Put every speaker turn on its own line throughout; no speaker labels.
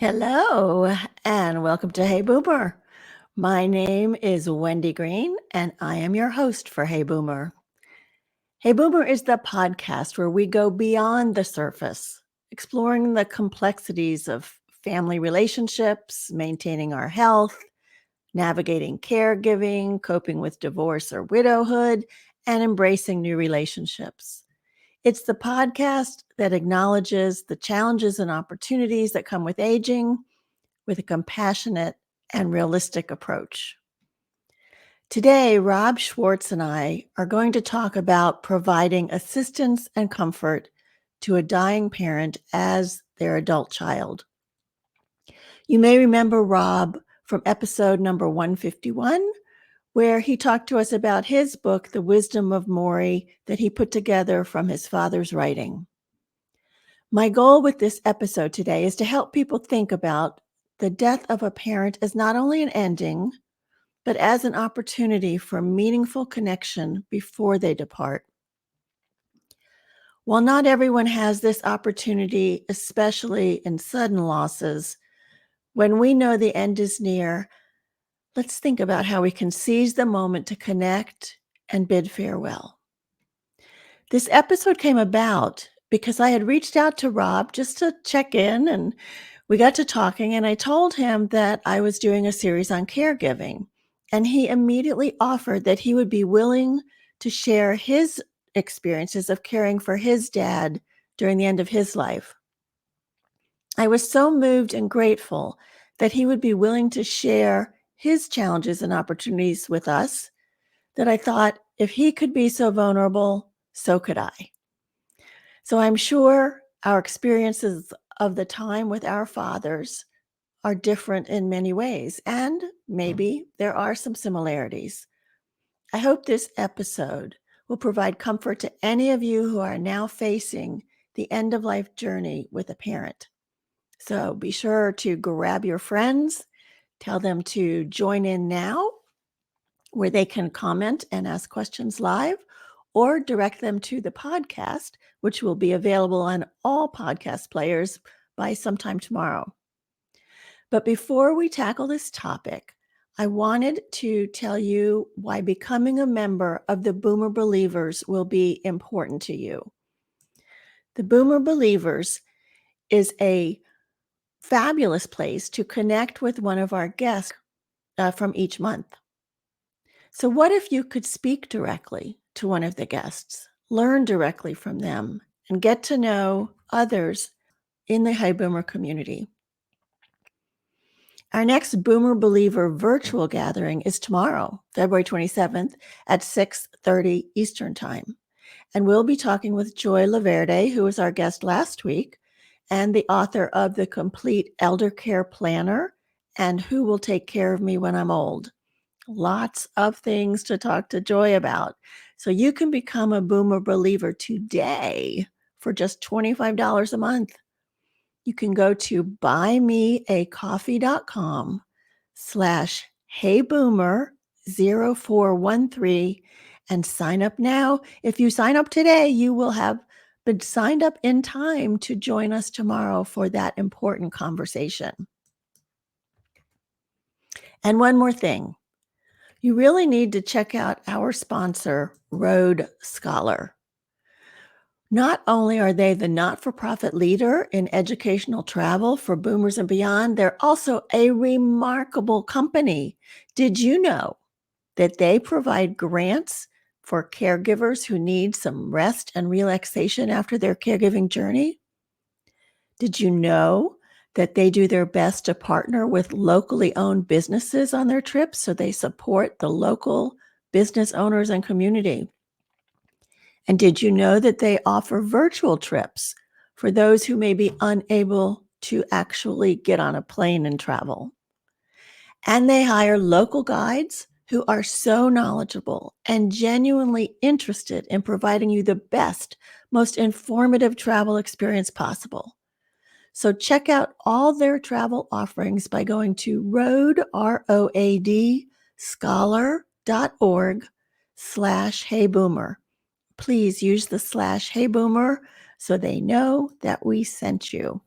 Hello, and welcome to Hey Boomer. My name is Wendy Green, and I am your host for Hey Boomer. Hey Boomer is the podcast where we go beyond the surface, exploring the complexities of family relationships, maintaining our health, navigating caregiving, coping with divorce or widowhood, and embracing new relationships. It's the podcast that acknowledges the challenges and opportunities that come with aging with a compassionate and realistic approach. Today, Rob Schwartz and I are going to talk about providing assistance and comfort to a dying parent as their adult child. You may remember Rob from episode number 151, where he talked to us about his book, The Wisdom of Morrie, that he put together from his father's writing. My goal with this episode today is to help people think about the death of a parent as not only an ending, but as an opportunity for meaningful connection before they depart. While not everyone has this opportunity, especially in sudden losses, when we know the end is near, let's think about how we can seize the moment to connect and bid farewell. This episode came about because I had reached out to Rob just to check in, and we got to talking, and I told him that I was doing a series on caregiving, and he immediately offered that he would be willing to share his experiences of caring for his dad during the end of his life. I was so moved and grateful that he would be willing to share his challenges and opportunities with us that I thought if he could be so vulnerable, so could I. So I'm sure our experiences of the time with our fathers are different in many ways, and maybe there are some similarities. I hope this episode will provide comfort to any of you who are now facing the end-of-life journey with a parent. So be sure to grab your friends, tell them to join in now, where they can comment and ask questions live, or direct them to the podcast, which will be available on all podcast players by sometime tomorrow. But before we tackle this topic, I wanted to tell you why becoming a member of the Boomer Believers will be important to you. The Boomer Believers is a fabulous place to connect with one of our guests from each month. So what if you could speak directly to one of the guests, learn directly from them, and get to know others in the Hey Boomer community? Our next Boomer Believer virtual gathering is tomorrow, February 27th at 6:30 Eastern Time. And we'll be talking with Joy Laverde, who was our guest last week, and the author of The Complete Elder Care Planner and Who Will Take Care of Me When I'm Old. Lots of things to talk to Joy about. So you can become a Boomer Believer today for just $25 a month. You can go to buymeacoffee.com/heyboomer0413 and sign up now. If you sign up today, you will have been signed up in time to join us tomorrow for that important conversation. And one more thing. You really need to check out our sponsor, Road Scholar. Not only are they the not-for-profit leader in educational travel for boomers and beyond, they're also a remarkable company. Did you know that they provide grants for caregivers who need some rest and relaxation after their caregiving journey? Did you know that they do their best to partner with locally owned businesses on their trips so they support the local business owners and community? And did you know that they offer virtual trips for those who may be unable to actually get on a plane and travel? And they hire local guides who are so knowledgeable and genuinely interested in providing you the best, most informative travel experience possible. So check out all their travel offerings by going to roadscholar.org/heyboomer. Please use the /heyboomer so they know that we sent you.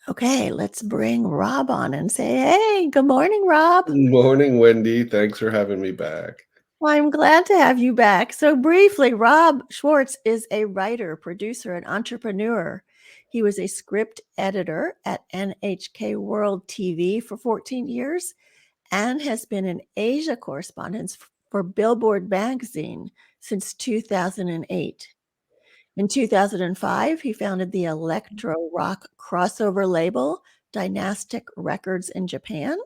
Okay, let's bring Rob on and say, hey, good morning, Rob.
Morning, Wendy. Thanks for having me back.
Well, I'm glad to have you back. So, briefly, Rob Schwartz is a writer, producer, and entrepreneur. He was a script editor at NHK World TV for 14 years and has been an Asia correspondent for Billboard magazine since 2008. In 2005, he founded the electro rock crossover label Dynastic Records in Japan.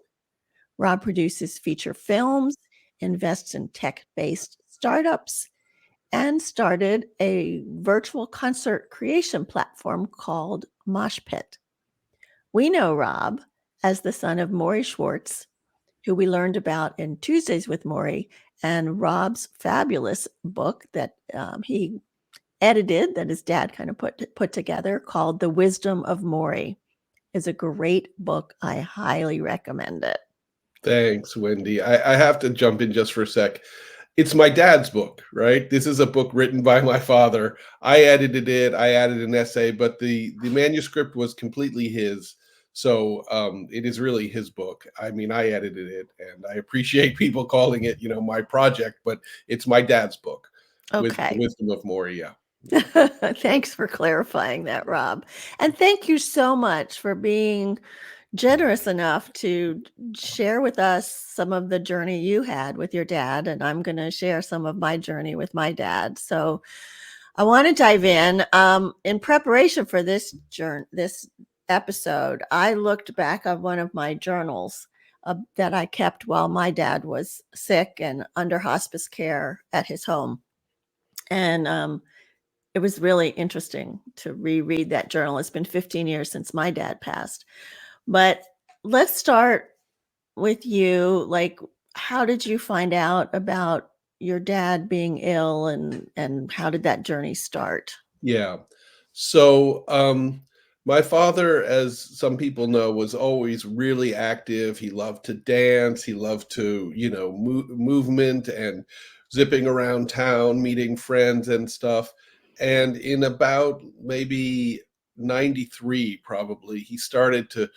Rob produces feature films, invests in tech-based startups, and started a virtual concert creation platform called Mosh Pit. We know Rob as the son of Morrie Schwartz, who we learned about in Tuesdays with Morrie, and Rob's fabulous book that he edited, that his dad kind of put together, called The Wisdom of Morrie. Is a great book. I highly recommend it.
Thanks, Wendy. I have to jump in just for a sec. It's my dad's book, right? This is a book written by my father. I edited it. I added an essay, but the manuscript was completely his. So it is really his book. I mean, I edited it, and I appreciate people calling it, my project, but it's my dad's book, with the
Okay.
wisdom of Morrie. Yeah.
Thanks for clarifying that, Rob. And thank you so much for being generous enough to share with us some of the journey you had with your dad. And I'm going to share some of my journey with my dad. So I want to dive in. In preparation for this episode, I looked back on one of my journals that I kept while my dad was sick and under hospice care at his home. And it was really interesting to reread that journal. It's been 15 years since my dad passed. But let's start with you. Like, how did you find out about your dad being ill, and how did that journey start?
Yeah. So, my father, as some people know, was always really active. He loved to dance. He loved to, movement and zipping around town, meeting friends and stuff. And in about maybe 93, probably, he started to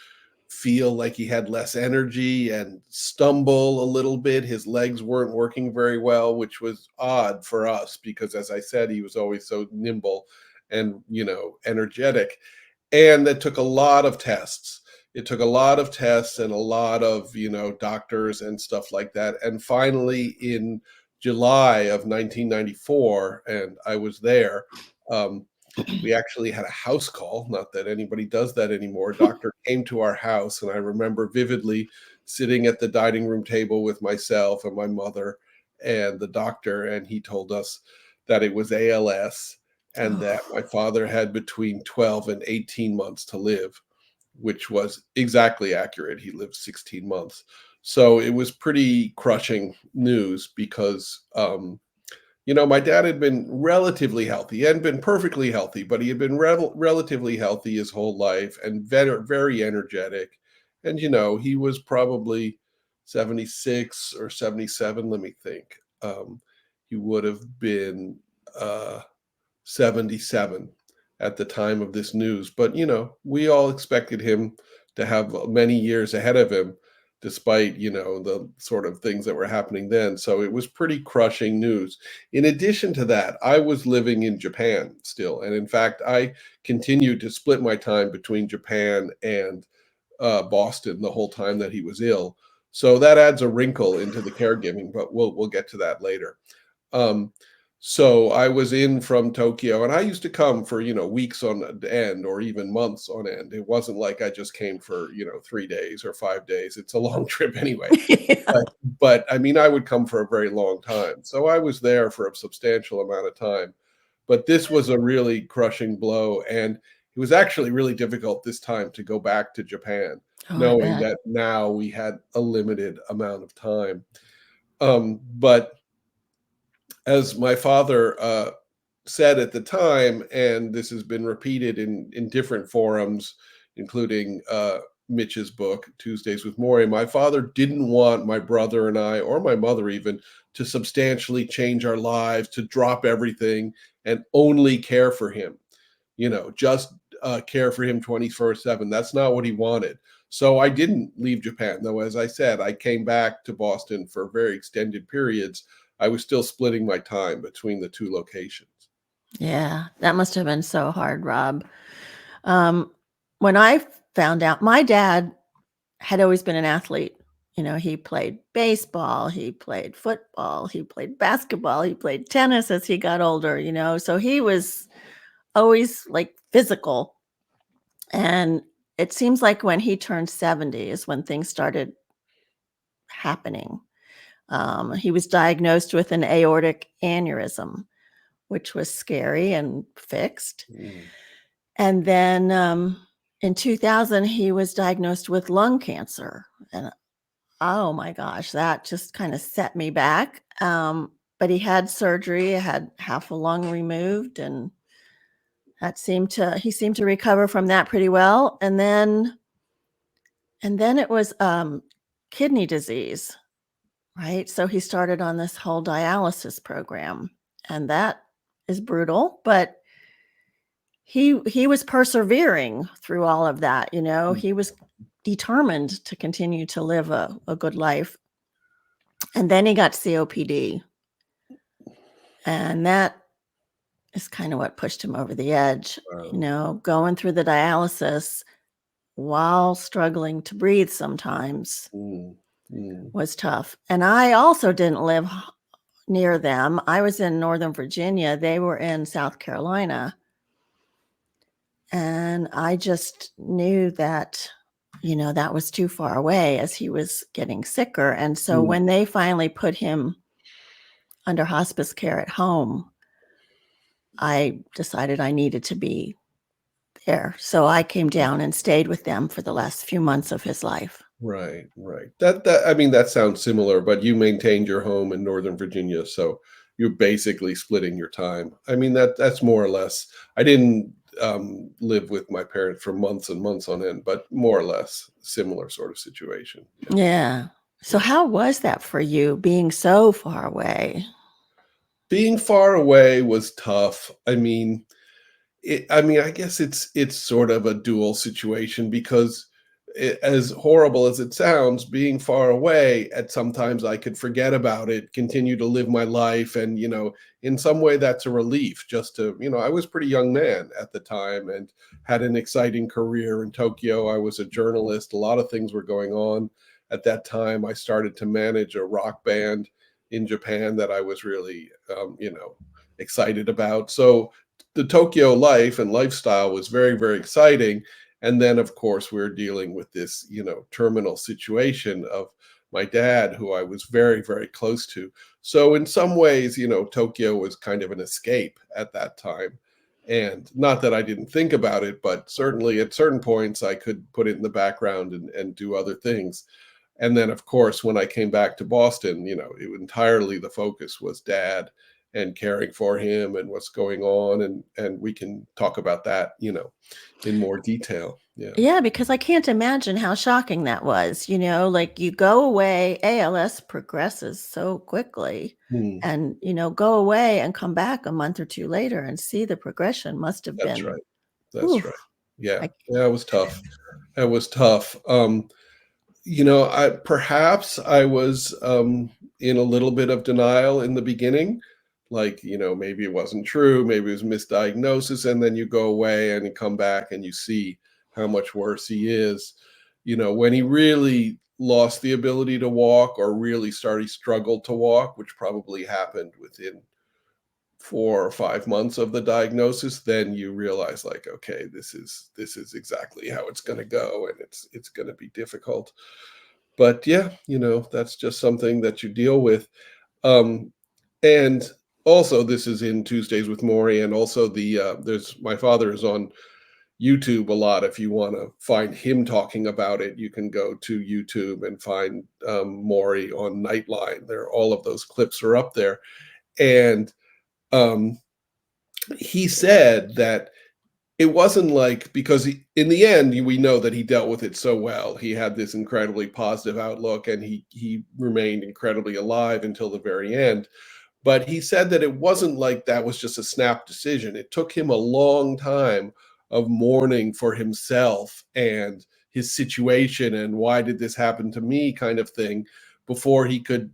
feel like he had less energy and stumble a little bit. His legs weren't working very well, which was odd for us because, as I said, he was always so nimble and, energetic. And that took a lot of tests. It took a lot of tests and a lot of, doctors and stuff like that. And finally, in July of 1994, and I was there, um, we actually had a house call. Not that anybody does that anymore. A doctor came to our house, and I remember vividly sitting at the dining room table with myself and my mother and the doctor, and he told us that it was ALS and that
Oh,
my father had between 12 and 18 months to live, which was exactly accurate. He lived 16 months. So it was pretty crushing news because my dad had been relatively healthy. He hadn't been perfectly healthy, but he had been relatively healthy his whole life and very, very energetic. And, he was probably 76 or 77. Let me think. He would have been uh, 77 at the time of this news. But, we all expected him to have many years ahead of him, despite, the sort of things that were happening then. So it was pretty crushing news. In addition to that, I was living in Japan still. And in fact, I continued to split my time between Japan and Boston the whole time that he was ill. So that adds a wrinkle into the caregiving, but we'll get to that later. Um, so I was in from Tokyo, and I used to come for, weeks on end or even months on end. It wasn't like I just came for, 3 days or 5 days. It's a long trip anyway.
yeah.
But I mean, I would come for a very long time. So I was there for a substantial amount of time. But this was a really crushing blow. And it was actually really difficult this time to go back to Japan,
Oh, I
knowing
bet.
that now we had a limited amount of time. But as my father said at the time, and this has been repeated in different forums, including Mitch's book, Tuesdays with Morrie, my father didn't want my brother and I, or my mother even, to substantially change our lives, to drop everything and only care for him. Just care for him 24/7. That's not what he wanted. So I didn't leave Japan, though. As I said, I came back to Boston for very extended periods. I was still splitting my time between the two locations.
Yeah, that must have been so hard, Rob. When I found out, my dad had always been an athlete. You know, he played baseball, he played football, he played basketball, he played tennis as he got older, you know, so he was always like physical. And it seems like when he turned 70 is when things started happening. He was diagnosed with an aortic aneurysm, which was scary and fixed.
Mm,
And then in 2000, he was diagnosed with lung cancer. And oh my gosh, that just kind of set me back. But he had surgery, had half a lung removed, and he seemed to recover from that pretty well. And then it was kidney disease, right? So he started on this whole dialysis program, and that is brutal, but he was persevering through all of that, you know.
mm,
He was determined to continue to live a good life. And then he got COPD, and that is kind of what pushed him over the edge, you
wow.
know, going through the dialysis while struggling to breathe sometimes
Mm, mm,
was tough. And I also didn't live near them. I was in Northern Virginia. They were in South Carolina. And I just knew that, you know, that was too far away as he was getting sicker. And so
mm.
when they finally put him under hospice care at home, I decided I needed to be there. So I came down and stayed with them for the last few months of his life.
Right, right. That I mean, that sounds similar, but you maintained your home in Northern Virginia, so you're basically splitting your time. I mean, that's more or less. I didn't live with my parents for months and months on end, but more or less similar sort of situation. Yeah,
Yeah. So
yeah.
how was that for you being so far away?
Being far away was tough. I mean, I guess it's sort of a dual situation because as horrible as it sounds, being far away, at sometimes I could forget about it, continue to live my life, and in some way that's a relief. Just to, I was a pretty young man at the time and had an exciting career in Tokyo. I was a journalist. A lot of things were going on at that time. I started to manage a rock band in Japan that I was really, excited about. So the Tokyo life and lifestyle was very, very exciting. And then, of course, we are dealing with this, terminal situation of my dad, who I was very, very close to. So, in some ways, Tokyo was kind of an escape at that time. And not that I didn't think about it, but certainly at certain points I could put it in the background and do other things. And then, of course, when I came back to Boston, entirely the focus was dad and caring for him and what's going on, and we can talk about that, in more detail. Yeah.
Yeah, because I can't imagine how shocking that was, you know, like you go away, ALS progresses so quickly,
Mm,
and, you know, go away and come back a month or 2 later and see the progression must have
that's
been,
right. That's
oof,
right. Yeah.
I
Yeah, it was tough. It was tough. I was in a little bit of denial in the beginning. Like, maybe it wasn't true, maybe it was misdiagnosis, and then you go away and you come back and you see how much worse he is. When he really lost the ability to walk or really started struggled to walk, which probably happened within 4 or 5 months of the diagnosis, then you realize, like, okay, this is exactly how it's going to go, and it's going to be difficult. But yeah, that's just something that you deal with. Um, and also, this is in Tuesdays with Morrie, and also there's my father is on YouTube a lot. If you want to find him talking about it, you can go to YouTube and find Morrie on Nightline. There, all of those clips are up there, and um, he said that it wasn't like, because in the end, we know that he dealt with it so well. He had this incredibly positive outlook, and he remained incredibly alive until the very end. But he said that it wasn't like that was just a snap decision. It took him a long time of mourning for himself and his situation and why did this happen to me kind of thing, before he could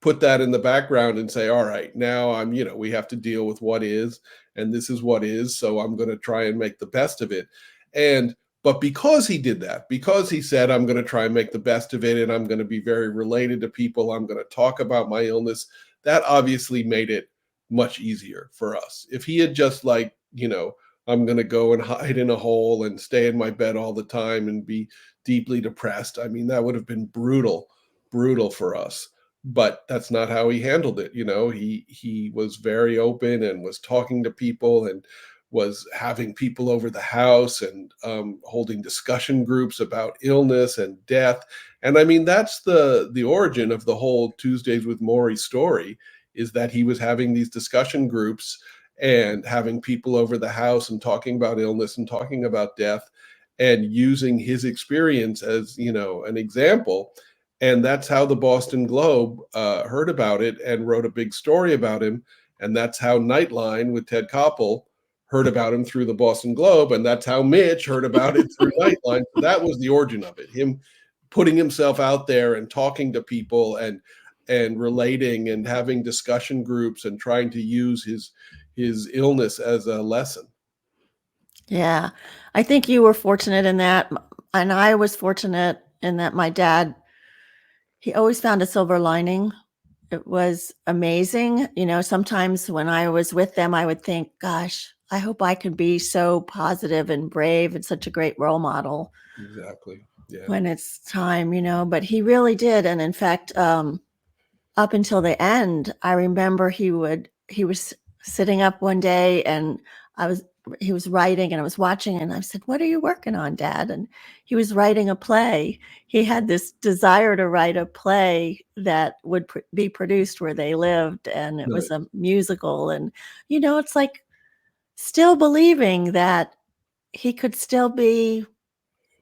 put that in the background and say, all right, now I'm, we have to deal with what is, and this is what is. So I'm going to try and make the best of it. But because he did that, because he said, I'm going to try and make the best of it, and I'm going to be very related to people, I'm going to talk about my illness, that obviously made it much easier for us. If he had just I'm going to go and hide in a hole and stay in my bed all the time and be deeply depressed, I mean, that would have been brutal for us. But that's not how he handled it. He was very open and was talking to people and was having people over the house and holding discussion groups about illness and death. And I mean, that's the origin of the whole Tuesdays with Morrie story, is that he was having these discussion groups and having people over the house and talking about illness and talking about death and using his experience as, an example. And that's how the Boston Globe heard about it and wrote a big story about him. And that's how Nightline with Ted Koppel heard about him through the Boston Globe. And that's how Mitch heard about it through Nightline. So that was the origin of it. Him putting himself out there and talking to people and relating and having discussion groups and trying to use his illness as a lesson.
Yeah. I think you were fortunate in that. And I was fortunate in that my dad, he always found a silver lining. It was amazing. Sometimes when I was with them, I would think, gosh, I hope I could be so positive and brave and such a great role model.
Exactly. Yeah.
When it's time, but he really did. And in fact, up until the end, I remember he was sitting up one day and he was writing and I was watching and I said, what are you working on, Dad? And he was writing a play. He had this desire to write a play that would be produced where they lived. And it was a musical. And, it's like still believing that he could still be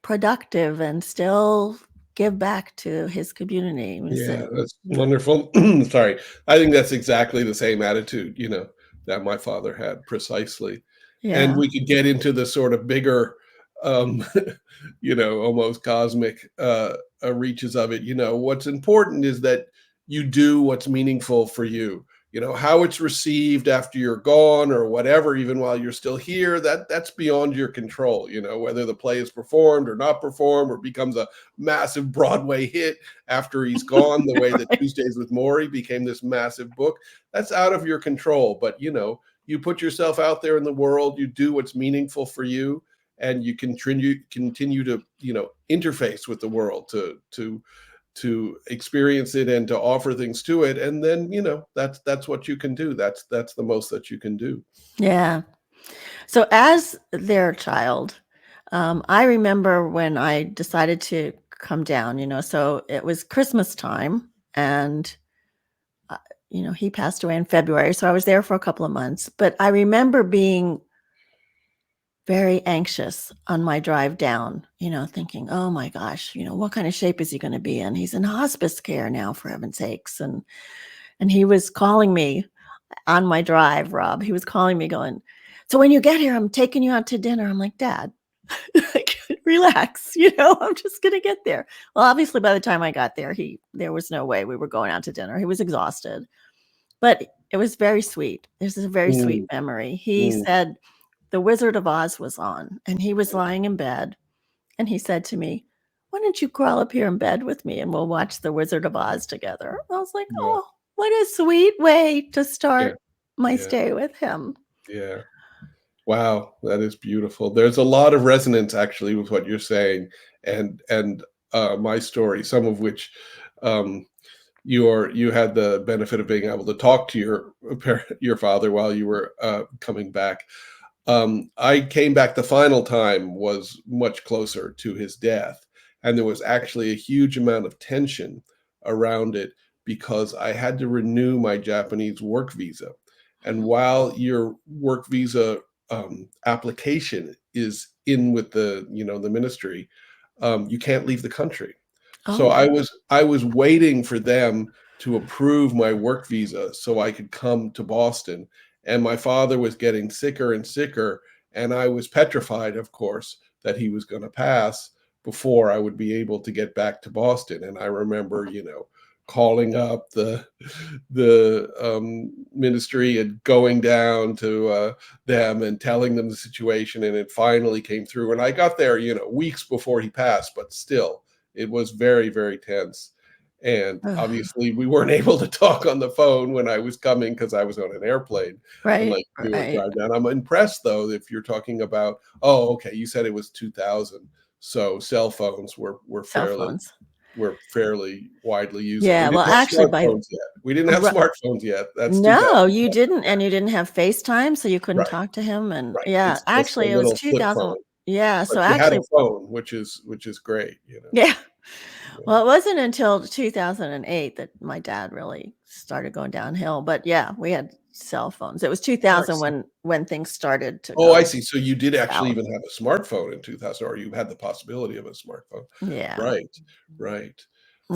productive and still give back to his community.
Yeah, that's wonderful. Sorry. I think that's exactly the same attitude, that my father had, precisely.
Yeah.
And we could get into the sort of bigger, almost cosmic reaches of it. What's important is that you do what's meaningful for you. How it's received after you're gone or whatever, even while you're still here, that's beyond your control. Whether the play is performed or not performed or becomes a massive Broadway hit after he's gone, the way that
Right.
Tuesdays with Morrie became this massive book, that's out of your control. But, you put yourself out there in the world, you do what's meaningful for you, and you continue to, interface with the world to experience it and to offer things to it. And then, that's what you can do. That's the most that you can do.
Yeah. So as their child, I remember when I decided to come down, so it was Christmas time and, he passed away in February. So I was there for a couple of months, but I remember being very anxious on my drive down, thinking, oh my gosh, what kind of shape is he going to be in? He's in hospice care now, for heaven's sakes. And he was calling me on my drive, Rob. He was calling me going, so when you get here, I'm taking you out to dinner. I'm like, Dad, relax, I'm just going to get there. Well, obviously by the time I got there, there was no way we were going out to dinner. He was exhausted, but it was very sweet. This is a very sweet memory. He said, The Wizard of Oz was on and he was lying in bed and he said to me, why don't you crawl up here in bed with me and we'll watch The Wizard of Oz together? I was like, oh, what a sweet way to start my stay with him.
Yeah. Wow. That is beautiful. There's a lot of resonance actually with what you're saying and my story, some of which, you had the benefit of being able to talk to your father while you were coming back. I came back the final time was much closer to his death. And there was actually a huge amount of tension around it because I had to renew my Japanese work visa. And while your work visa application is in with the ministry, you can't leave the country. So I was waiting for them to approve my work visa so I could come to Boston. And my father was getting sicker and sicker. And I was petrified, of course, that he was going to pass before I would be able to get back to Boston. And I remember, calling up the ministry and going down to them and telling them the situation, and it finally came through. And I got there, weeks before he passed, but still, it was very, very tense. And
Ugh.
obviously, we weren't able to talk on the phone when I was coming because I was on an airplane and
Right,
like do a
right.
drive down. I'm impressed though, if you're talking about, oh, okay, you said it was 2000, so cell phones were
Cell
fairly
phones.
widely used. We
Yeah, well,
didn't have
actually, by
smartphones yet. We didn't have
ri
smartphones yet. That's
no,
2000.
you didn't, and you didn't have FaceTime, so you couldn't
Right,
talk to him, and
right.
yeah,
It's just a
actually, it was
little flip
2000.
phone,
Yeah,
but
so
you had a
actually
phone, which is great,
yeah.
Yeah.
Well, it wasn't until 2008 that my dad really started going downhill, but yeah, we had cell phones. It was
I
2000
see.
when things started to
Oh, I
go
see. So you did actually
south.
even have a smartphone in 2000, or you had the possibility of a smartphone.
Yeah.
Right, right.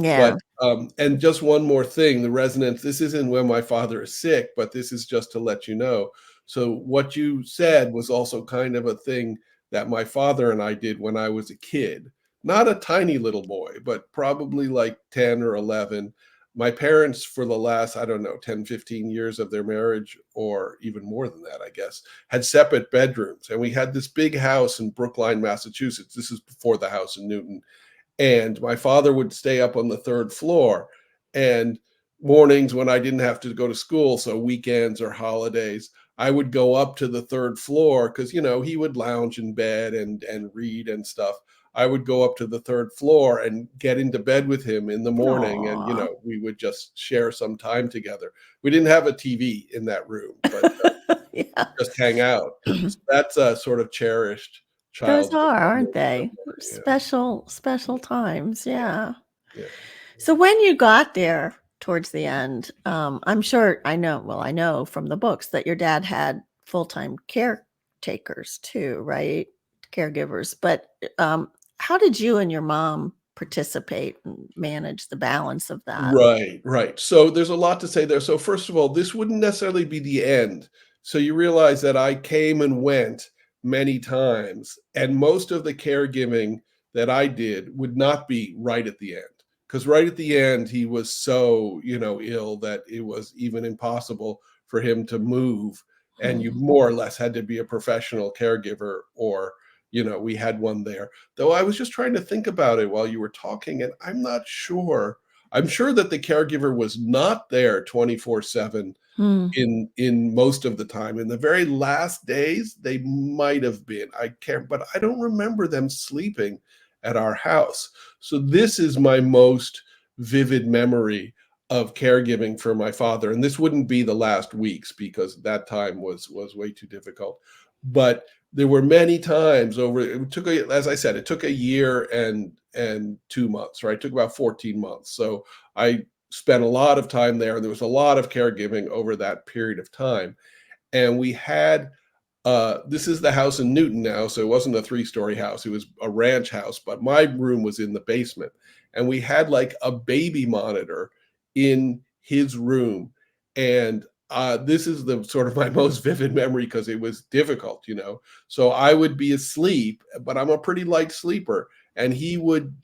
Yeah.
But, and just one more thing, the resonance, this isn't when my father is sick, but this is just to let you know. So what you said was also kind of a thing that my father and I did when I was a kid. Not a tiny little boy, but probably like 10 or 11. My parents, for the last, I don't know, 10, 15 years of their marriage, or even more than that, I guess, had separate bedrooms. And we had this big house in Brookline, Massachusetts. This is before the house in Newton, and my father would stay up on the third floor. And mornings when I didn't have to go to school, so weekends or holidays, I would go up to the third floor because he would lounge in bed and read and stuff. I would go up to the third floor and get into bed with him in the morning, and
Aw.
we would just share some time together. We didn't have a TV in that room, but
Yeah.
just hang out. So that's a sort of cherished
Those
childhood
are, aren't
memory of
they?
mine.
Special, special times,
Yeah,
yeah.
yeah,
So when you got there towards the end, I'm sure I know from the books that your dad had full-time caretakers too, right? Caregivers. But how did you and your mom participate and manage the balance of that?
right, right. So there's a lot to say there. So first of all, this wouldn't necessarily be the end. So you realize that I came and went many times, and most of the caregiving that I did would not be right at the end. Because right at the end, he was so, ill that it was even impossible for him to move. And you
Hmm.
more or less had to be a professional caregiver, or, we had one there. Though I was just trying to think about it while you were talking, and I'm not sure. I'm sure that the caregiver was not there 24/7
Hmm.
in most of the time. In the very last days, they might have been. I can't, but I don't remember them sleeping at our house. So this is my most vivid memory of caregiving for my father. And this wouldn't be the last weeks because that time was way too difficult. But there were many times over, it took as I said, it took a year and 2 months, right? It took about 14 months. So I spent a lot of time there, and there was a lot of caregiving over that period of time. And we had this is the house in Newton now, so it wasn't a three-story house. It was a ranch house, but my room was in the basement. And we had like a baby monitor in his room. And this is the sort of my most vivid memory because it was difficult. So I would be asleep, but I'm a pretty light sleeper. And he would,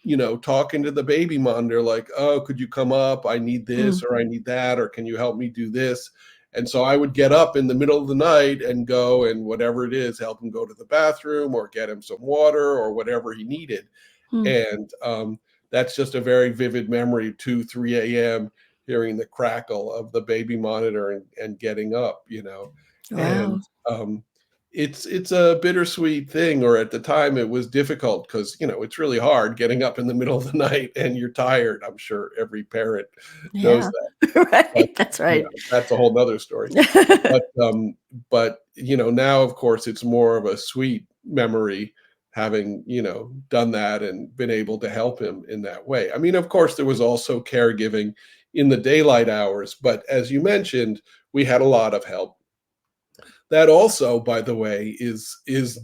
talk into the baby monitor like, oh, could you come up? I need
Hmm.
this or I need that, or can you help me do this? And so I would get up in the middle of the night and go and whatever it is, help him go to the bathroom or get him some water or whatever he needed.
Hmm.
And that's just a very vivid memory, 2, 3 a.m., hearing the crackle of the baby monitor and getting up. And
Wow.
it's a bittersweet thing, or at the time it was difficult because, it's really hard getting up in the middle of the night and you're tired. I'm sure every parent knows
Yeah.
that. But,
Right. That's right.
that's a whole nother story. But, now, of course, it's more of a sweet memory having, done that and been able to help him in that way. I mean, of course, there was also caregiving in the daylight hours, but as you mentioned, we had a lot of help. That also, by the way, is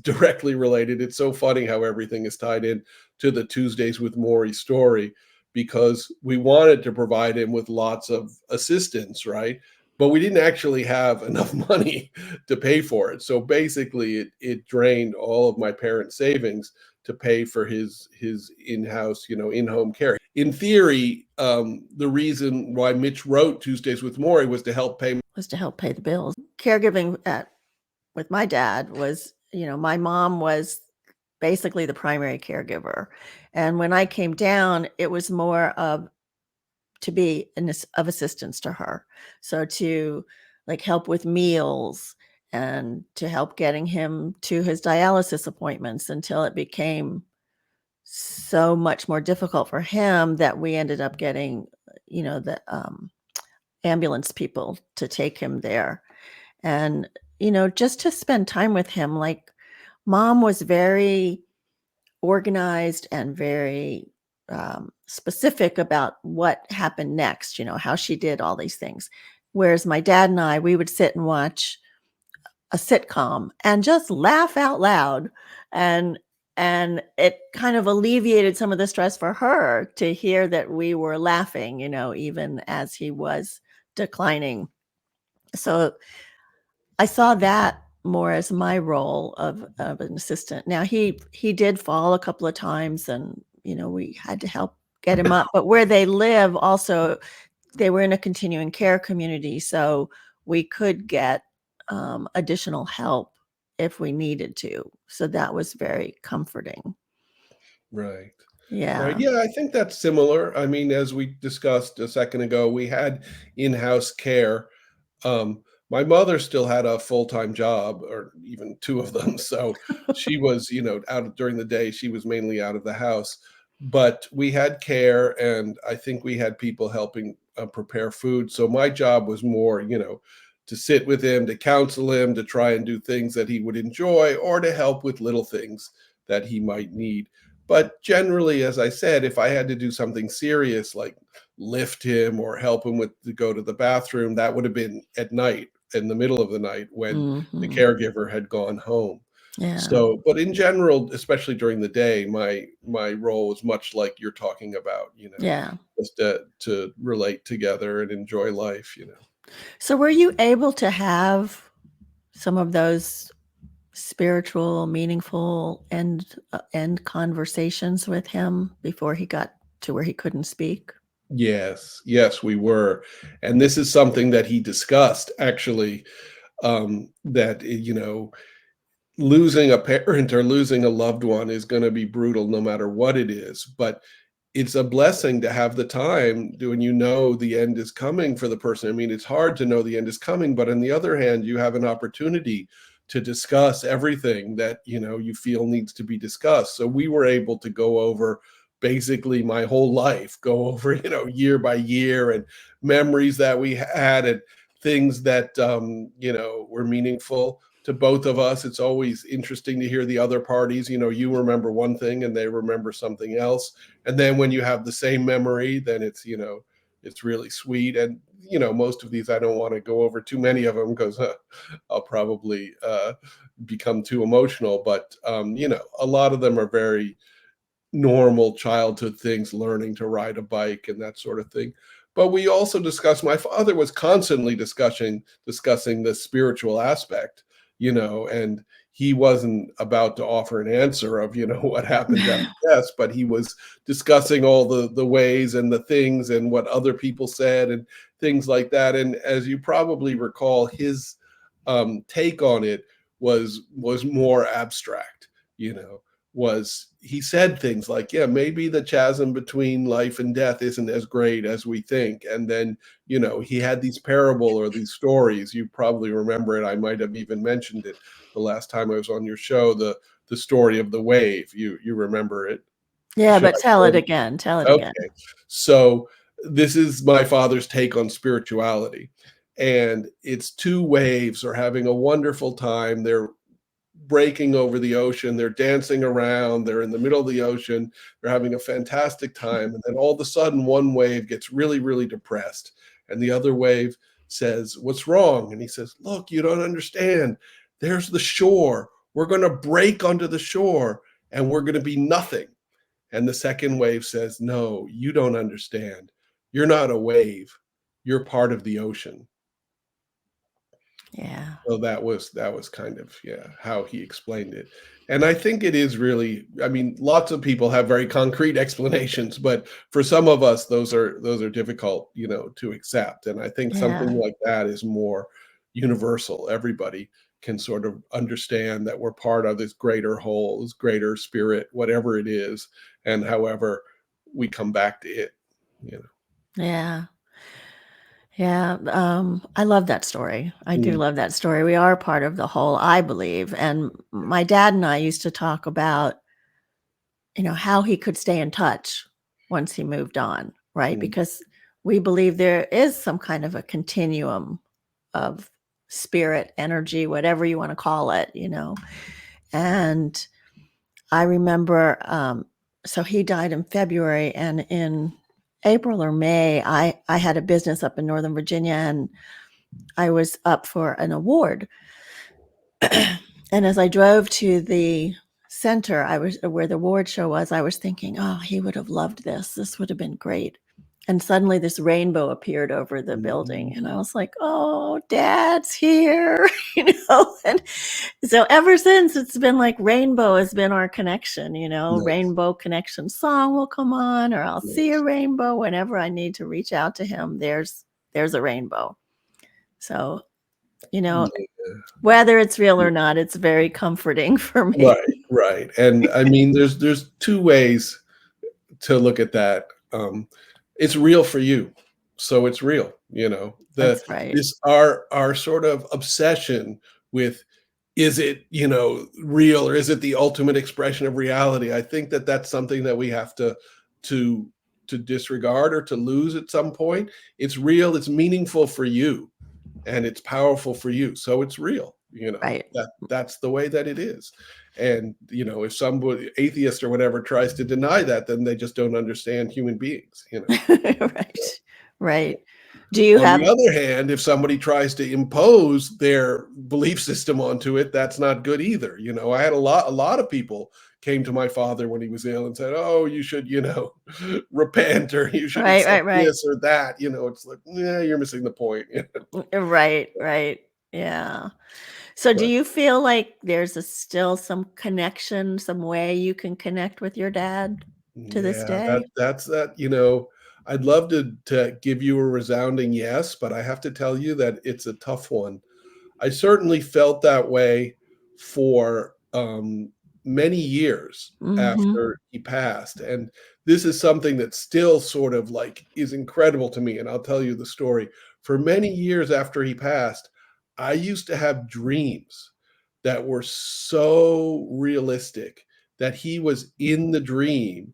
directly related. It's so funny how everything is tied in to the Tuesdays with Morrie story, because we wanted to provide him with lots of assistance, right? but we didn't actually have enough money to pay for it. So basically, it drained all of my parents' savings to pay for his in-house, in-home care. In theory, the reason why Mitch wrote Tuesdays with Morrie was to help pay
the bills. Caregiving with my dad was, my mom was basically the primary caregiver. And when I came down, it was more of to be of assistance to her. So to like help with meals and to help getting him to his dialysis appointments until it became so much more difficult for him that we ended up getting, the ambulance people to take him there. And, just to spend time with him, like mom was very organized and very specific about what happened next, how she did all these things. Whereas my dad and I, we would sit and watch a sitcom and just laugh out loud. And it kind of alleviated some of the stress for her to hear that we were laughing, even as he was declining. So I saw that more as my role of an assistant. Now he did fall a couple of times and, we had to help get him up, but where they live also, they were in a continuing care community. So we could get additional help if we needed to. So that was very comforting.
Right. Right.
Yeah.
Yeah, I think that's similar. I mean, as we discussed a second ago, we had in-house care. My mother still had a full-time job, or even two of them. So she was, during the day, she was mainly out of the house. But we had care, and I think we had people helping prepare food. So my job was more, to sit with him, to counsel him, to try and do things that he would enjoy, or to help with little things that he might need. But generally, as I said, if I had to do something serious like lift him or help him with to go to the bathroom, that would have been at night, in the middle of the night when the
Mhm.
caregiver had gone home.
Yeah.
So, but in general, especially during the day, my role was much like you're talking about,
Yeah.
just to relate together and enjoy life.
So were you able to have some of those spiritual, meaningful end conversations with him before he got to where he couldn't speak?
Yes, yes, we were. And this is something that he discussed actually, that, losing a parent or losing a loved one is going to be brutal no matter what it is. But it's a blessing to have the time when the end is coming for the person. I mean, it's hard to know the end is coming, but on the other hand, you have an opportunity to discuss everything that you feel needs to be discussed. So we were able to go over basically my whole life, go over year by year, and memories that we had, and things that were meaningful to both of us. It's always interesting to hear the other parties. You remember one thing and they remember something else, and then when you have the same memory, then it's really sweet. And most of these I don't want to go over too many of them, because I'll probably become too emotional. But a lot of them are very normal childhood things, learning to ride a bike and that sort of thing. But we also discussed, my father was constantly discussing the spiritual aspect, and he wasn't about to offer an answer of, what happens after death, but he was discussing all the ways and the things and what other people said and things like that. And as you probably recall, his take on it was more abstract, you know was he said things like, yeah, maybe the chasm between life and death isn't as great as we think. And then, he had these parable or these stories. You probably remember it. I might have even mentioned it the last time I was on your show, the story of the wave. You remember it?
Yeah,
Should
but
I
tell
tell
it
you?
again. Tell it again.
Okay. So this is my father's take on spirituality. And it's two waves are having a wonderful time. They're breaking over the ocean. They're dancing around. They're in the middle of the ocean. They're having a fantastic time. And then all of a sudden, one wave gets really, really depressed. And the other wave says, "What's wrong?" And he says, "Look, you don't understand. There's the shore. We're going to break onto the shore and we're going to be nothing." And the second wave says, "No, you don't understand. You're not a wave. You're part of the ocean."
Yeah.
So that was kind of, yeah, how he explained it. And I think it is really, I mean, lots of people have very concrete explanations, but for some of us, those are difficult, you know, to accept. And I think
Yeah.
something like that is more universal. Everybody can sort of understand that we're part of this greater whole, this greater spirit, whatever it is, and however we come back to it, you know.
Yeah. Yeah. I love that story. I do
Mm,
love that story. We are part of the whole, I believe. And my dad and I used to talk about, how he could stay in touch once he moved on, right?
mm,
Because we believe there is some kind of a continuum of spirit, energy, whatever you want to call it. And I remember, so he died in February, and in April or May, I had a business up in Northern Virginia, and I was up for an award. And as I drove to the center, I was where the award show was, I was thinking, oh, he would have loved this. This would have been great. And suddenly this rainbow appeared over the building.
mm,
And I was like, oh, dad's here. And so ever since, it's been like rainbow has been our connection,
nice,
rainbow connection song will come on, or I'll see a
nice.
rainbow whenever I need to reach out to him. There's a rainbow. So, you know,
Yeah.
whether it's real or not, it's very comforting for me.
Right, right, and I mean, there's 2 ways to look at that. It's real for you, so it's real, you know? The
That's right.
this our sort of obsession with, is it, you know, real, or is it the ultimate expression of reality? I think that that's something that we have to to disregard or to lose at some point. It's real, it's meaningful for you, and it's powerful for you, so it's real, you know?
Right.
That's the way that it is. And, you know, if somebody, atheist or whatever, tries to deny that, then they just don't understand human beings, you know?
Right. Right. Do you
On the
have
other hand, if somebody tries to impose their belief system onto it, that's not good either, you know? I had a lot of people came to my father when he was ill and said, "Oh, you should, you know, repent, or you should
right,
accept
right, right.
this or that," you know? It's like, "Yeah, you're missing the point."
Right, right. Yeah. So do
But
you feel like there's still some connection, some way you can connect with your dad to this
yeah,
day?
that's that, you know, I'd love to give you a resounding yes, but I have to tell you that it's a tough one. I certainly felt that way for, many years
Mhm.
after he passed, and this is something that still sort of, like, is incredible to me, and I'll tell you the story. For many years after he passed, I used to have dreams that were so realistic that he was in the dream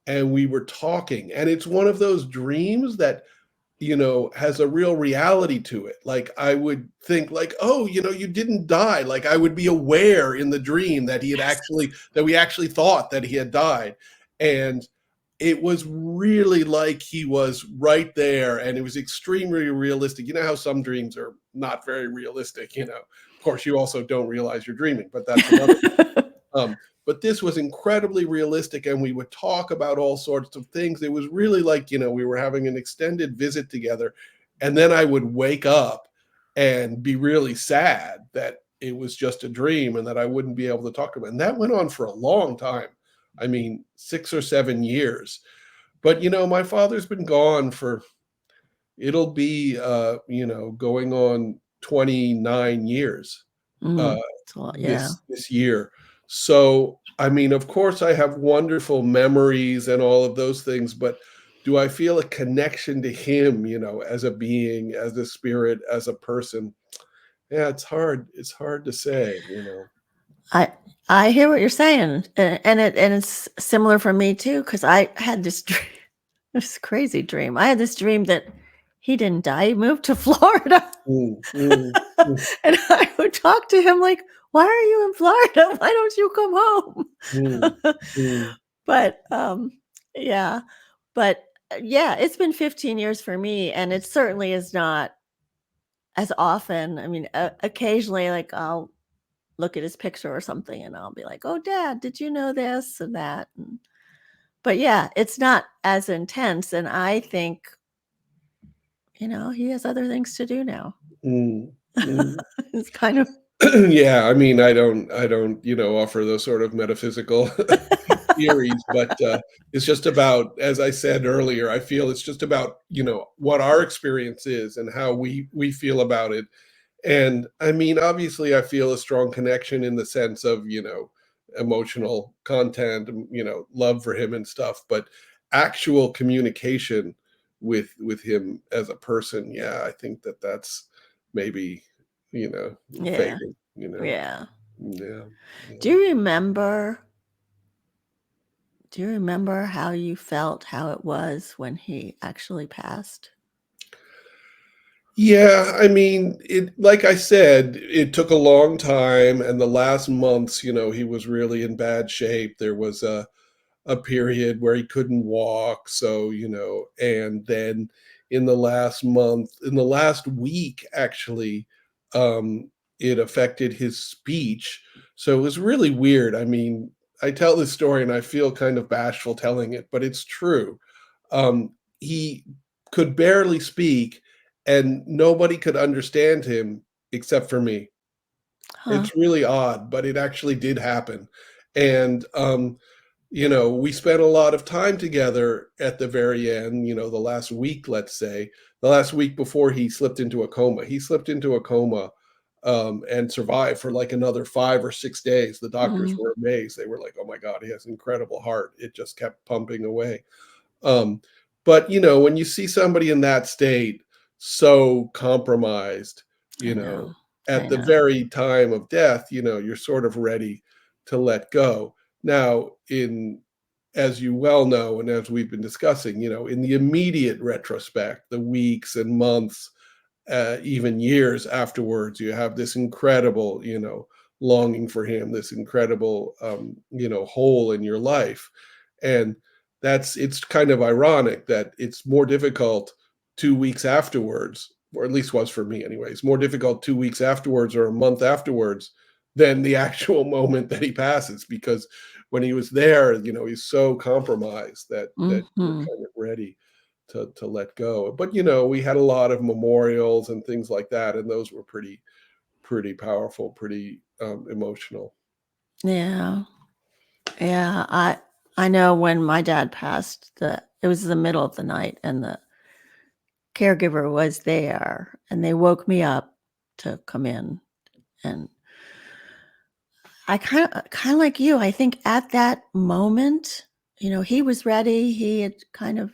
and we were talking, and it's one of those dreams that, you know, has a real reality to it. Like, I would think like, "Oh, you know, you didn't die." Like, I would be aware in the dream that he had
Yes.
actually, that we actually thought that he had died, and it was really like he was right there, and it was extremely realistic. You know how some dreams are not very realistic, you know? Of course, you also don't realize you're dreaming, but that's another. um, but this was incredibly realistic, and we would talk about all sorts of things. It was really like, you know, we were having an extended visit together, and then I would wake up and be really sad that it was just a dream and that I wouldn't be able to talk to him. And that went on for a long time. I mean, 6 or 7 years. But, you know, my father's been gone for, it'll be, you know, going on 29 years uh,
It's a lot, yeah.
this year. So, I mean, of course, I have wonderful memories and all of those things, but do I feel a connection to him, you know, as a being, as a spirit, as a person? Yeah, it's hard. It's hard to say, you know.
I I hear what you're saying, and it's similar for me too, because I had this dream, this crazy dream. I had this dream that he didn't die, he moved to Florida.
Mm, mm, mm,
And I would talk to him like, "Why are you in Florida? Why don't you come
mm,
home?"
mm,
But, yeah. But, yeah, it's been 15 years for me, and it certainly is not as often. I mean, occasionally, like, I'll look at his picture or something, and I'll be like, "Oh, dad, did you know this and that?" But, yeah, it's not as intense, and I think, he has other things to do now.
mm. Mm.
It's kind of
Yeah, I mean, I don't, offer those sort of metaphysical theories, but, it's just about, as I said earlier, I feel it's just about, what our experience is and how we feel about it. And I mean, obviously, I feel a strong connection in the sense of, emotional content, love for him and stuff, but actual communication with him as a person, yeah, I think that's maybe,
yeah,
fading,
yeah.
Yeah,
Do
yeah.
you remember do you remember how you felt, how it was when he actually passed?
Yeah, I mean, it like I said, it took a long time, and the last months, he was really in bad shape. There was a period where he couldn't walk, so, and then in the last week, actually, um, it affected his speech. So it was really weird. I mean, I tell this story and I feel kind of bashful telling it, but it's true. He could barely speak, and nobody could understand him except for me.
Huh?
It's really odd, but it actually did happen. And we spent a lot of time together at the very end, the last week, let's say, the last week before he slipped into a coma. He slipped into a coma, and survived for like another 5 or 6 days. The doctors
Mhm.
were amazed. They were like, "Oh my God, he has an incredible heart. It just kept pumping away." Um, but when you see somebody in that state, so compromised,
I
you know,
know.
at
I
the
know.
very time of death, you're sort of ready to let go. Now, in as you well know, and as we've been discussing, in the immediate retrospect, the weeks and months, even years afterwards, you have this incredible, longing for him, this incredible, hole in your life. And it's kind of ironic that it's more difficult 2 weeks afterwards, or at least was for me anyways, more difficult 2 weeks afterwards or a month afterwards than the actual moment that he passes, because when he was there, he's so compromised that you're
Mhm.
kind of ready to let go. But we had a lot of memorials and things like that, and those were pretty powerful, pretty emotional.
Yeah. Yeah. I know when my dad passed, it was the middle of the night and the caregiver was there and they woke me up to come in, and I kinda like you, I think at that moment, he was ready, he had kind of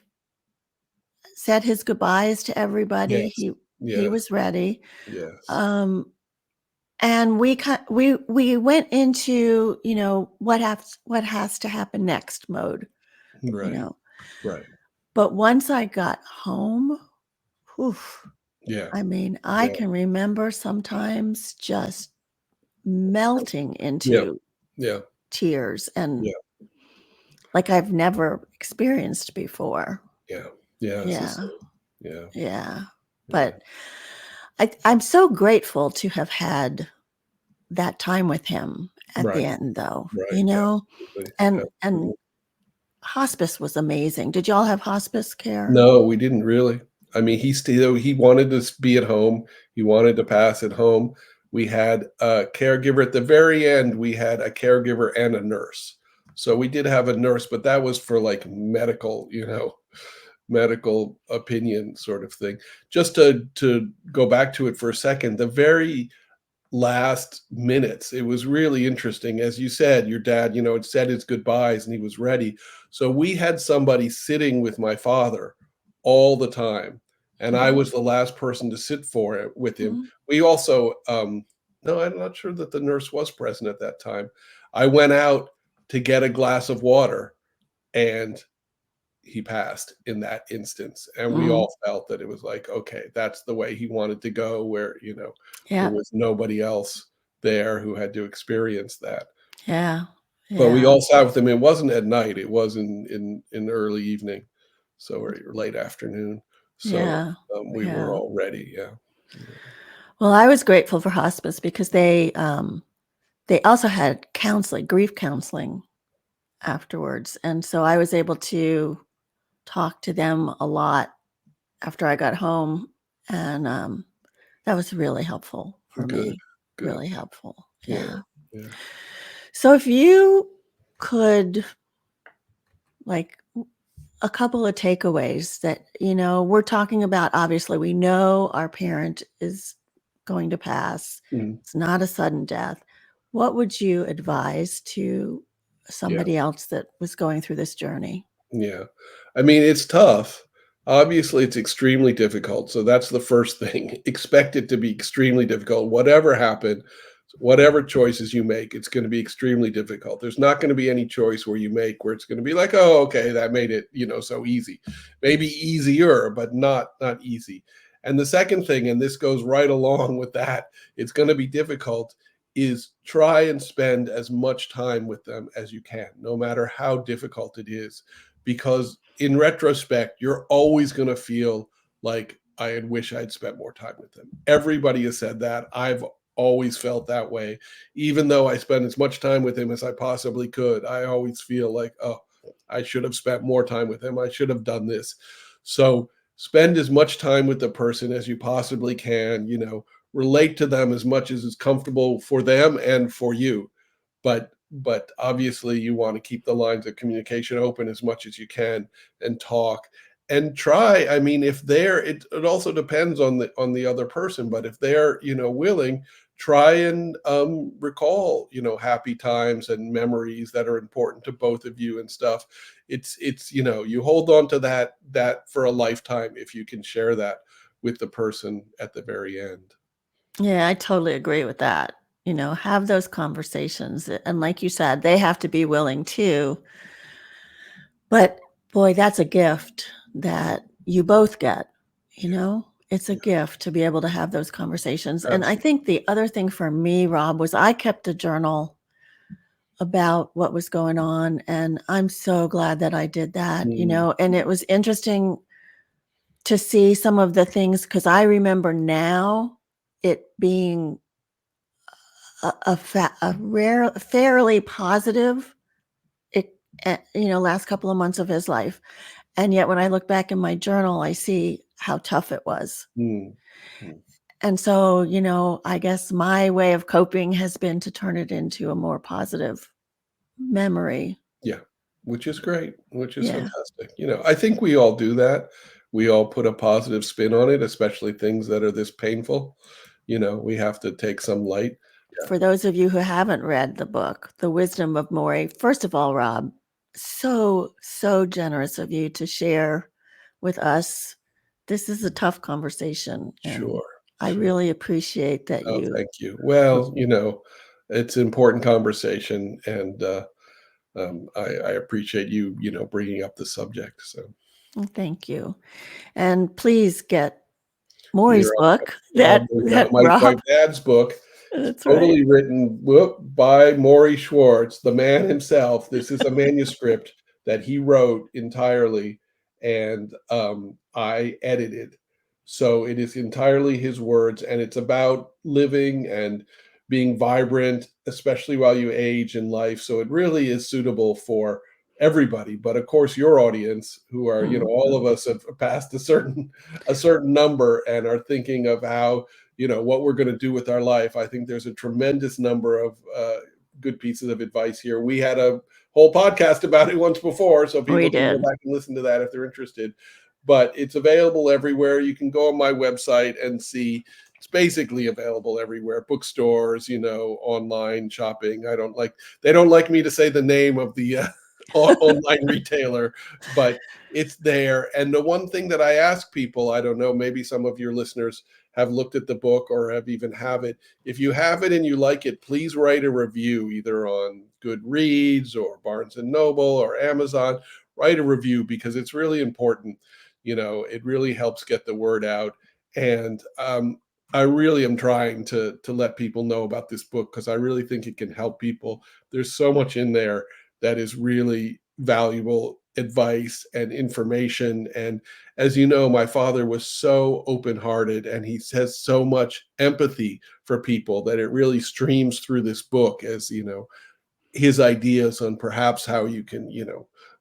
said his goodbyes to everybody,
Yes,
he
yes,
was ready,
yes.
um, and we went into, what has to happen next mode, you
Right,
know?
right.
But once I got home, oof,
Yeah,
I mean, I
yeah,
can remember sometimes just melting
yeah,
into
yeah,
tears and
yeah,
like I've never experienced before.
yeah, yeah, it's the
Yeah,
same. Yeah,
yeah.
yeah.
But I'm so grateful to have had that time with him at the
Right,
end though,
right, absolutely,
and
absolutely.
hospice was amazing. Did y'all have hospice care?
No, we didn't really. I mean, he wanted to be at home. He wanted to pass at home. We had a caregiver at the very end. We had a caregiver and a nurse. So we did have a nurse, but that was for like medical opinion sort of thing. Just to go back to it for a second, the very last minutes. It was really interesting. As you said, your dad, had said his goodbyes and he was ready. So we had somebody sitting with my father all the time. And I
Mhm,
was the last person to sit for it with him.
mhm,
We also, no, I'm not sure that the nurse was present at that time. I went out to get a glass of water and he passed in that instance, and we
mhm.
all felt that it was like, okay, that's the way he wanted to go, where there
Yeah,
was nobody else there who had to experience that.
yeah,
But we
yeah,
all sat with him. It wasn't at night, it was in early evening, so or late afternoon. So
yeah,
we were
yeah.
all ready. Yeah, yeah.
Well, I was grateful for hospice because they also had counseling, grief counseling afterwards, and so I was able to talk to them a lot after I got home, and, That was really helpful for
Good,
me.
good.
Really helpful.
Yeah,
Yeah.
yeah,
So if you could, like, a couple of takeaways that, we're talking about, obviously, we know our parent is going to pass.
mhm,
It's not a sudden death. What would you advise to
yeah.
somebody else that was going through this journey?
Yeah. I mean, it's tough. Obviously, it's extremely difficult. So that's the first thing. Expect it to be extremely difficult. Whatever happened, whatever choices you make, it's going to be extremely difficult. There's not going to be any choice where you make where it's going to be like, oh, okay, that made it, so easy. Maybe easier, but not easy. And the second thing, and this goes right along with that, it's going to be difficult, is try and spend as much time with them as you can, no matter how difficult it is, because in retrospect, you're always going to feel like I had wish I'd spent more time with them. Everybody has said that. I've always felt that way. Even though I spend as much time with him as I possibly could, I always feel like, oh, I should have spent more time with him. I should have done this. So spend as much time with the person as you possibly can, relate to them as much as is comfortable for them and for you. But obviously you want to keep the lines of communication open as much as you can and talk and try. I mean, if they're it also depends on the other person, but if they're willing, try and recall happy times and memories that are important to both of you and stuff. It's you hold on to that for a lifetime if you can share that with the person at the very end.
Yeah, I totally agree with that. Have those conversations. And like you said, they have to be willing too. But boy, that's a gift that you both get, It's a
Yeah,
gift to be able to have those conversations. And I
absolutely.
think the other thing for me, Rob, was I kept a journal about what was going on, and I'm so glad that I did that,
Mm,
and it was interesting to see some of the things, because I remember now it being a rare fairly positive, it last couple of months of his life. And yet when I look back in my journal, I see how tough it was.
mm, mm.
And so, I guess my way of coping has been to turn it into a more positive memory.
Yeah, which is great, which is
Yeah.
fantastic. I think we all do that. We all put a positive spin on it, especially things that are this painful. We have to take some light. Yeah,
For those of you who haven't read the book, The Wisdom of Morrie, first of all, Rob, so, so generous of you to share with us. This is a tough conversation, and
sure,
I
sure.
really appreciate that
Oh,
you.
thank you. Well, it's an important conversation, and I appreciate you, bringing up the subject. So
Thank you. And please get Morrie's
you're
book
I'll
that
bring out
that
my
Rob.
dad's book. It's
That's right.
totally written by Morrie Schwartz, the man himself. This is a manuscript that he wrote entirely, and I edited. So it is entirely his words, and it's about living and being vibrant, especially while you age in life. So it really is suitable for everybody. But of course, your audience, who are, all
Mhm.
of us have passed a certain number and are thinking of how what we're going to do with our life. I think there's a tremendous number of good pieces of advice here. We had a whole podcast about it once before, so
We
people can go
did.
back and listen to that if they're interested. But it's available everywhere. You can go on my website and see. It's basically available everywhere, bookstores, online shopping. They don't like me to say the name of the online retailer, but it's there. And the one thing that I ask people, I don't know, maybe some of your listeners have looked at the book or have it. If you have it and you like it, please write a review either on Goodreads or Barnes and Noble or Amazon. Write a review because it's really important. It really helps get the word out. And I really am trying to let people know about this book because I really think it can help people. There's so much in there that is really valuable advice and information. And as you know, my father was so open-hearted and he has so much empathy for people that it really streams through this book as, his ideas on perhaps how you can,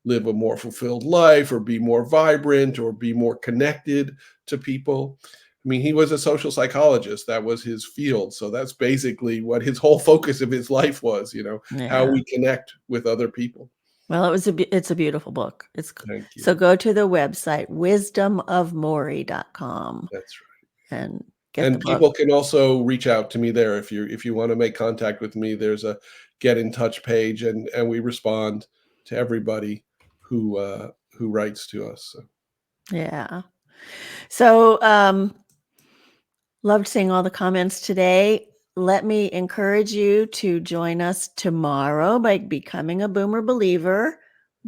live a more fulfilled life or be more vibrant or be more connected to people. I mean, he was a social psychologist. That was his field. So that's basically what his whole focus of his life was, how
Yeah.
we connect with other people.
Well, it's a beautiful book.
Thank you.
So go to the website, wisdomofmorrie.com,
That's right.
and get the
And
book.
people can also reach out to me there if you want to make contact with me. There's a get in touch page, and we respond to everybody who writes to us. So.
Yeah. So loved seeing all the comments today. Let me encourage you to join us tomorrow by becoming a Boomer Believer.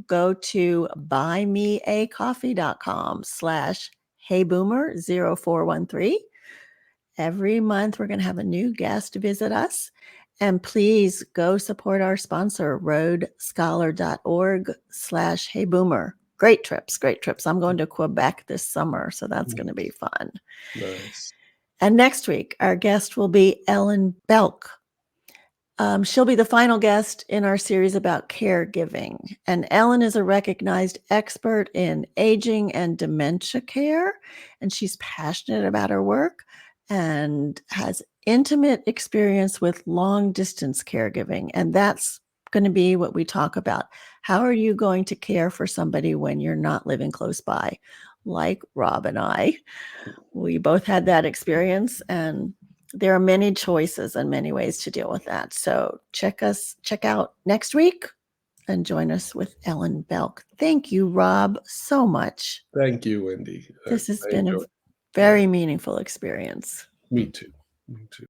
Go to buymeacoffee.com/heyboomer0413. Every month, we're going to have a new guest visit us. And please go support our sponsor, roadscholar.org/heyboomer. Great trips. I'm going to Quebec this summer, so that's going to be fun.
Nice.
And next week, our guest will be Ellen Belk. She'll be the final guest in our series about caregiving. And Ellen is a recognized expert in aging and dementia care, and she's passionate about her work and has intimate experience with long-distance caregiving. And that's going to be what we talk about. How are you going to care for somebody when you're not living close by? Like Rob and I, we both had that experience, and there are many choices and many ways to deal with that. So check out next week and join us with Ellen Belk. Thank you, Rob, so much.
Thank you, Wendy.
This has
I
been a
enjoyed it.
very meaningful experience.
Me too. Me too.